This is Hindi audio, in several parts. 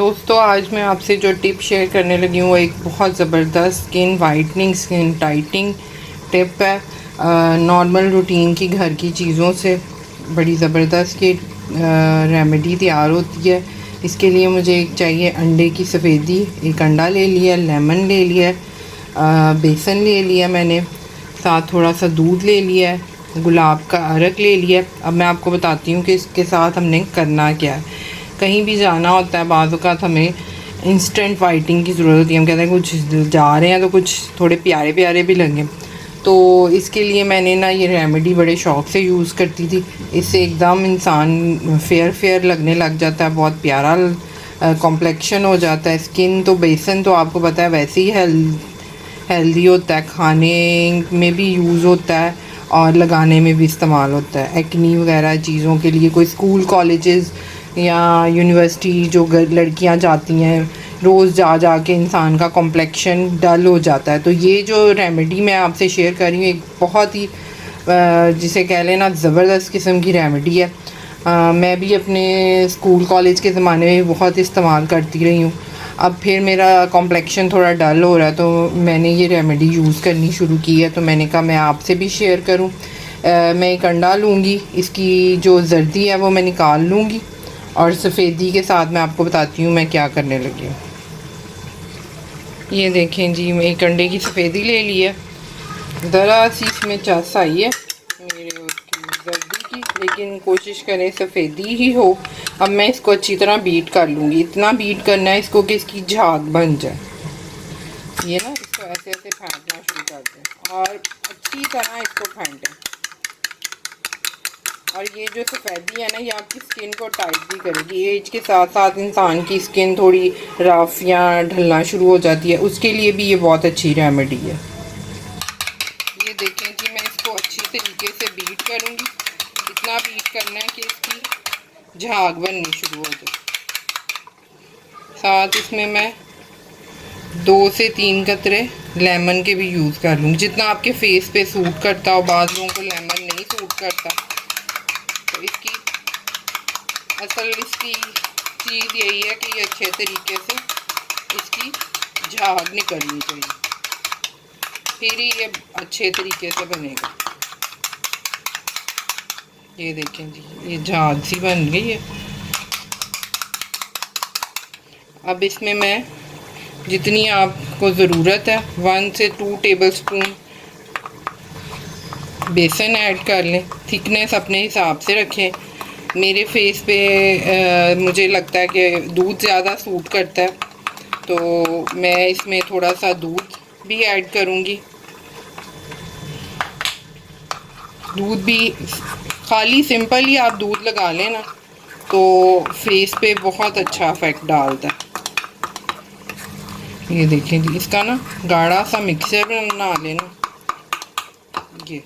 दोस्तों, आज मैं आपसे जो टिप शेयर करने लगी हूँ वो एक बहुत ज़बरदस्त skin whitening skin tightening tip है। नॉर्मल रूटीन की घर की चीज़ों से बड़ी ज़बरदस्त की रेमेडी तैयार होती है। इसके लिए मुझे एक चाहिए अंडे की सफ़ेदी, एक अंडा ले लिया, लेमन ले लिया, बेसन ले लिया मैंने, साथ थोड़ा सा दूध ले लिया है, गुलाब का अरक ले लिया। अब मैं आपको बताती हूँ कि इसके साथ हमने करना क्या है। कहीं भी जाना होता है, बाज़ औक़ात हमें इंस्टेंट वाइटिंग की ज़रूरत होती है। हम कहते हैं कुछ जा रहे हैं तो कुछ थोड़े प्यारे प्यारे भी लगें, तो इसके लिए मैंने ना ये रेमेडी बड़े शौक़ से यूज़ करती थी। इससे एकदम इंसान फेयर लगने लग जाता है, बहुत प्यारा कॉम्प्लेक्शन हो जाता है स्किन। तो बेसन तो आपको पता है वैसे ही हेल्दी होता है, खाने में भी यूज़ होता है और लगाने में भी इस्तेमाल होता है। एक्नी वगैरह चीज़ों के लिए कोई स्कूल कॉलेजेस या यूनिवर्सिटी जो लड़कियां जाती हैं, रोज़ जा के इंसान का कॉम्प्लेक्शन डल हो जाता है। तो ये जो रेमेडी मैं आपसे शेयर कर रही हूँ एक बहुत ही जिसे कह लेना ज़बरदस्त किस्म की रेमेडी है। मैं भी अपने स्कूल कॉलेज के ज़माने में बहुत इस्तेमाल करती रही हूँ। अब फिर मेरा कॉम्प्लेक्शन थोड़ा डल हो रहा है तो मैंने ये रेमेडी यूज़ करनी शुरू की है। तो मैंने कहा मैं आपसे भी शेयर करूँ। मैं एक अंडा लूँगी, इसकी जो जर्दी है वो मैं निकाल लूँगी और सफ़ेदी के साथ मैं आपको बताती हूँ मैं क्या करने लगी हूँ। ये देखें जी, मैं एक अंडे की सफ़ेदी ले ली है। ज़रा सी इसमें चस आई है मेरे उसकी जर्दी की, लेकिन कोशिश करें सफ़ेदी ही हो। अब मैं इसको अच्छी तरह बीट कर लूँगी। इतना बीट करना है इसको कि इसकी झाग बन जाए। ये ना इसको ऐसे ऐसे फेंटना शुरू कर दें और अच्छी तरह इसको फेंटें। और ये जो सफ़ेदी है ना, ये आपकी स्किन को टाइट भी करेगी। एज के साथ साथ इंसान की स्किन थोड़ी रफ या ढलना शुरू हो जाती है, उसके लिए भी ये बहुत अच्छी रेमेडी है। ये देखें जी, मैं इसको अच्छी तरीके से बीट करूँगी। इतना बीट करना है कि इसकी झाग बननी शुरू हो जाए। साथ इसमें मैं 2 से 3 कतरे लेमन के भी यूज़ कर लूँगी, जितना आपके फेस पे सूट करता हो। बाज़ लोगों को लेमन नहीं सूट करता, तो इसकी इसकी चीज़ यही है कि ये अच्छे तरीके से इसकी झाग निकलनी चाहिए, फिर ही ये अच्छे तरीके से बनेगा। ये देखें जी, ये झाग सी बन गई है। अब इसमें मैं जितनी आपको ज़रूरत है 1 से 2 टेबलस्पून बेसन ऐड कर लें। थिकनेस अपने हिसाब से रखें। मेरे फेस पे मुझे लगता है कि दूध ज़्यादा सूट करता है, तो मैं इसमें थोड़ा सा दूध भी ऐड करूँगी। दूध भी खाली सिंपल ही आप दूध लगा लें ना, तो फेस पे बहुत अच्छा इफेक्ट डालता है। ये देखें जी, इसका ना गाढ़ा सा मिक्सचर बना लेना। ये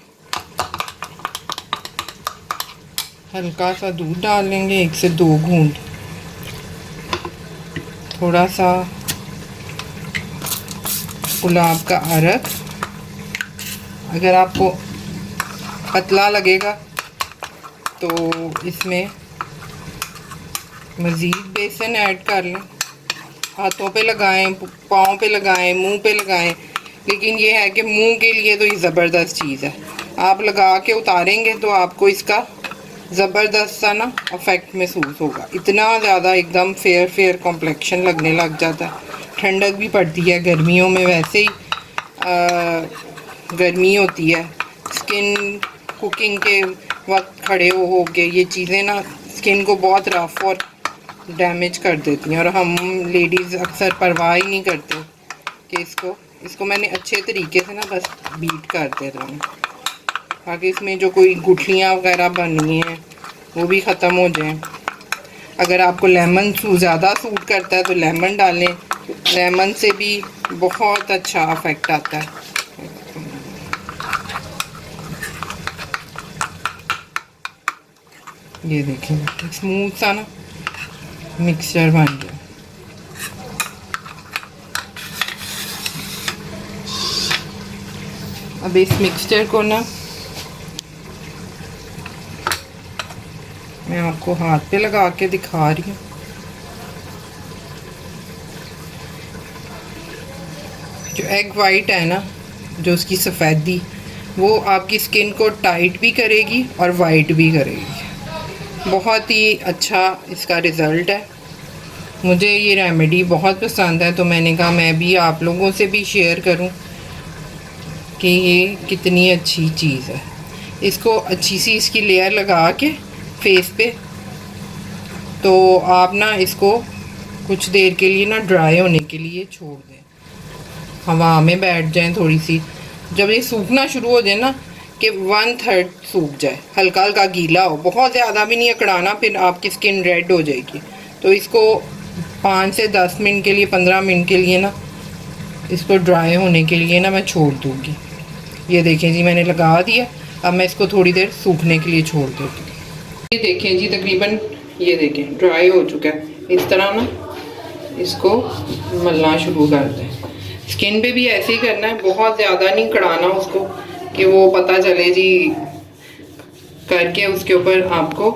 हल्का सा दूध डाल लेंगे, 1 से 2 घूंट, थोड़ा सा गुलाब का अरक। अगर आपको पतला लगेगा तो इसमें मज़ीद बेसन ऐड कर लें। हाथों पे लगाएं, पाँव पे लगाएं, मुंह पे लगाएं, लेकिन ये है कि मुंह के लिए तो ये ज़बरदस्त चीज़ है। आप लगा के उतारेंगे तो आपको इसका ज़बरदस्त सा ना इफेक्ट महसूस होगा। इतना ज़्यादा एकदम फेयर कॉम्प्लेक्शन लगने लग जाता है। ठंडक भी पड़ती है गर्मियों में, वैसे ही गर्मी होती है। स्किन कुकिंग के वक्त खड़े हो के ये चीज़ें ना स्किन को बहुत रफ और डैमेज कर देती हैं, और हम लेडीज़ अक्सर परवाह ही नहीं करते कि इसको मैंने अच्छे तरीके से ना बस बीट कर दे रहा हूँ, ताकि इसमें जो कोई गुठलियाँ वगैरह बनी हैं वो भी ख़त्म हो जाएं। अगर आपको लेमन ज़्यादा सूट करता है तो लेमन डालें, लेमन से भी बहुत अच्छा इफेक्ट आता है। ये देखें, स्मूथ सा ना मिक्सचर बन गया। अब इस मिक्सचर को ना मैं आपको हाथ पे लगा के दिखा रही हूँ। जो एग वाइट है ना, जो उसकी सफ़ेदी, वो आपकी स्किन को टाइट भी करेगी और वाइट भी करेगी। बहुत ही अच्छा इसका रिज़ल्ट है। मुझे ये रेमेडी बहुत पसंद है, तो मैंने कहा मैं भी आप लोगों से भी शेयर करूं कि ये कितनी अच्छी चीज़ है। इसको अच्छी सी इसकी लेयर लगा के फेस पे, तो आप ना इसको कुछ देर के लिए ना ड्राई होने के लिए छोड़ दें, हवा में बैठ जाएं थोड़ी सी। जब ये सूखना शुरू हो जाए ना, कि 1/3 सूख जाए, हल्का हल्का गीला हो, बहुत ज़्यादा भी नहीं अकड़ाना, फिर आपकी स्किन रेड हो जाएगी। तो इसको 5 से 10 मिनट के लिए, 15 मिनट के लिए ना इसको ड्राई होने के लिए ना मैं छोड़ दूँगी। ये देखें जी, मैंने लगा दिया। अब मैं इसको थोड़ी देर सूखने के लिए छोड़ देती हूँ। ये देखें जी, तकरीबन ये देखें ड्राई हो चुका है। इस तरह ना इसको मलना शुरू कर दें। स्किन पे भी ऐसे ही करना है, बहुत ज़्यादा नहीं कड़ाना उसको कि वो पता चले जी करके उसके ऊपर आपको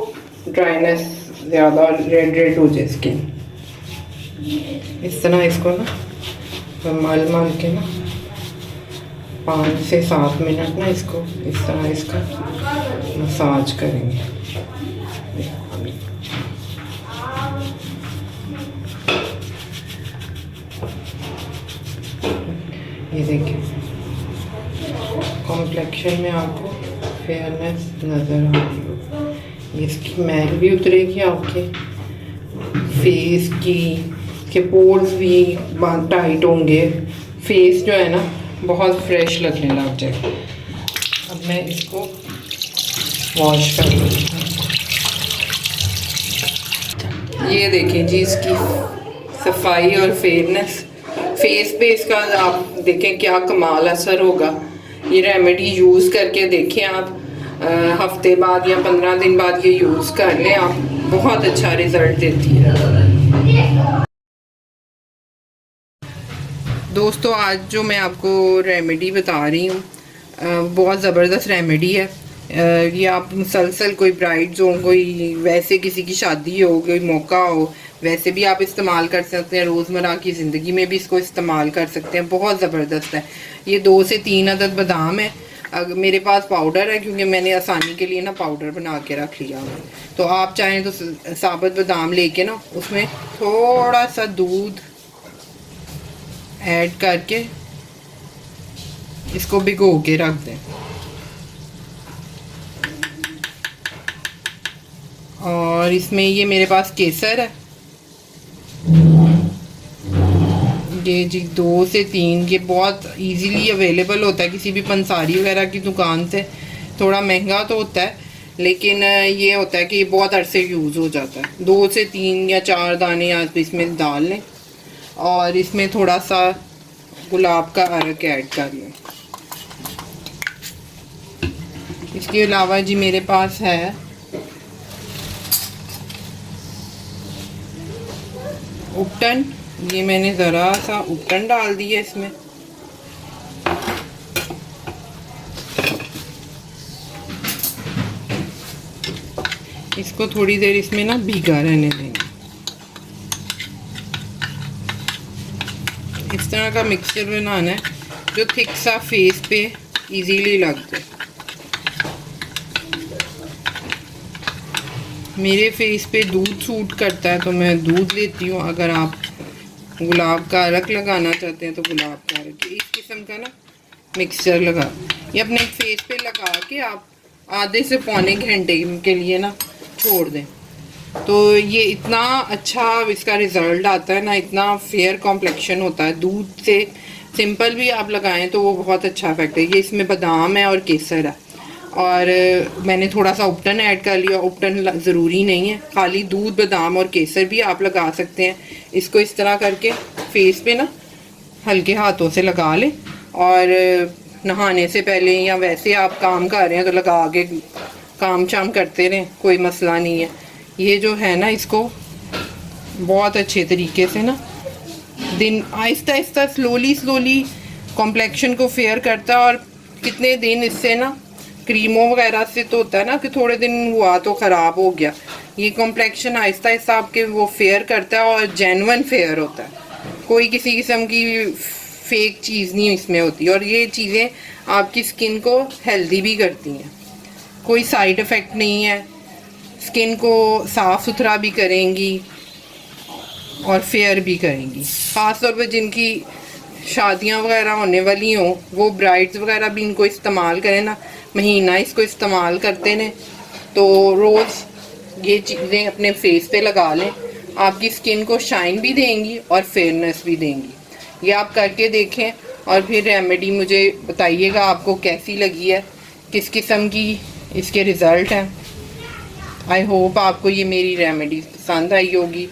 ड्राइनेस ज़्यादा और रेड रेड हो जाए स्किन। इस तरह इसको ना मल मल के ना 5 से 7 मिनट ना इसको इस तरह इसका मसाज करेंगे। ये देखिए, कॉम्प्लेक्शन में आपको फेयरनेस नज़र आ रही हो। इसकी मैल भी उतरेगी आपके फेस की, के पोर्स भी टाइट होंगे, फेस जो है ना बहुत फ्रेश लगने लग जाए। अब मैं इसको वॉश कर लूँगी। ये देखें जी, इसकी सफाई और फेयरनेस फेस पे इसका आप देखें क्या कमाल असर होगा। ये रेमेडी यूज़ करके देखें आप, हफ्ते बाद या 15 दिन बाद ये यूज़ कर लें आप, बहुत अच्छा रिज़ल्ट देती है। दोस्तों, आज जो मैं आपको रेमेडी बता रही हूँ बहुत ज़बरदस्त रेमेडी है। ये आप मुसलसल कोई ब्राइड्स हो, कोई वैसे किसी की शादी हो, कोई मौका हो, वैसे भी आप इस्तेमाल कर सकते हैं। रोज़मर्रा की ज़िंदगी में भी इसको इस्तेमाल कर सकते हैं, बहुत ज़बरदस्त है। ये 2 से 3 अदद बादाम है। अगर मेरे पास पाउडर है, क्योंकि मैंने आसानी के लिए ना पाउडर बना के रख लिया है। तो आप चाहें तो साबुत बादाम लेके ना उसमें थोड़ा सा दूध ऐड करके इसको भिगो के रख दें। और इसमें ये मेरे पास केसर है, ये जी 2 से 3, ये बहुत इजीली अवेलेबल होता है किसी भी पंसारी वगैरह की दुकान से। थोड़ा महंगा तो होता है, लेकिन ये होता है कि ये बहुत अरसे यूज़ हो जाता है। 2 से 3 या 4 दाने आप इसमें डाल लें और इसमें थोड़ा सा गुलाब का अरक ऐड कर लें। इसके अलावा जी मेरे पास है उपटन। ये मैंने ज़रा सा उपटन डाल दिया इसमें। इसको थोड़ी देर इसमें ना भीगा रहने देंगे। इस तरह का मिक्सचर बनाना है जो थिक सा फेस पे इजीली लग जाए। मेरे फेस पे दूध सूट करता है तो मैं दूध लेती हूँ। अगर आप गुलाब का अरक लगाना चाहते हैं तो गुलाब का अरक, इस किस्म का ना मिक्सचर लगा, ये अपने फेस पे लगा के आप आधे से पौने घंटे के लिए ना छोड़ दें। तो ये इतना अच्छा इसका रिज़ल्ट आता है ना, इतना फेयर कॉम्प्लेक्शन होता है। दूध से सिंपल भी आप लगाएं तो वो बहुत अच्छा इफेक्ट है। ये इसमें बादाम है और केसर है, और मैंने थोड़ा सा उपटन ऐड कर लिया। उपटन ज़रूरी नहीं है, खाली दूध, बादाम और केसर भी आप लगा सकते हैं। इसको इस तरह करके फेस पे ना हल्के हाथों से लगा लें, और नहाने से पहले या वैसे आप काम कर रहे हैं तो लगा के काम शाम करते रहें, कोई मसला नहीं है। ये जो है ना, इसको बहुत अच्छे तरीके से ना दिन आहिस्ता आहिस्ता स्लोली कॉम्प्लेक्शन को फेयर करता है। और कितने दिन इससे ना क्रीमों वगैरह से तो होता है ना कि थोड़े दिन हुआ तो ख़राब हो गया, ये कॉम्प्लेक्शन आहिस्ता आहिस्ता आपके वो फेयर करता है और जेन्युइन फेयर होता है। कोई किसी किस्म की फेक चीज़ नहीं इसमें होती, और ये चीज़ें आपकी स्किन को हेल्दी भी करती हैं, कोई साइड इफ़ेक्ट नहीं है, स्किन को साफ़ सुथरा भी करेंगी और फेयर भी करेंगी। ख़ास तौर पर जिनकी शादियां वगैरह होने वाली हों, वो ब्राइड्स वगैरह भी इनको इस्तेमाल करें ना, महीना इसको इस्तेमाल करते ने, तो रोज़ ये चीज़ें अपने फेस पे लगा लें, आपकी स्किन को शाइन भी देंगी और फेयरनेस भी देंगी। ये आप करके देखें और फिर रेमेडी मुझे बताइएगा आपको कैसी लगी है, किस किस्म की इसके रिज़ल्ट हैं। आई होप आपको ये मेरी रेमेडी पसंद आई होगी।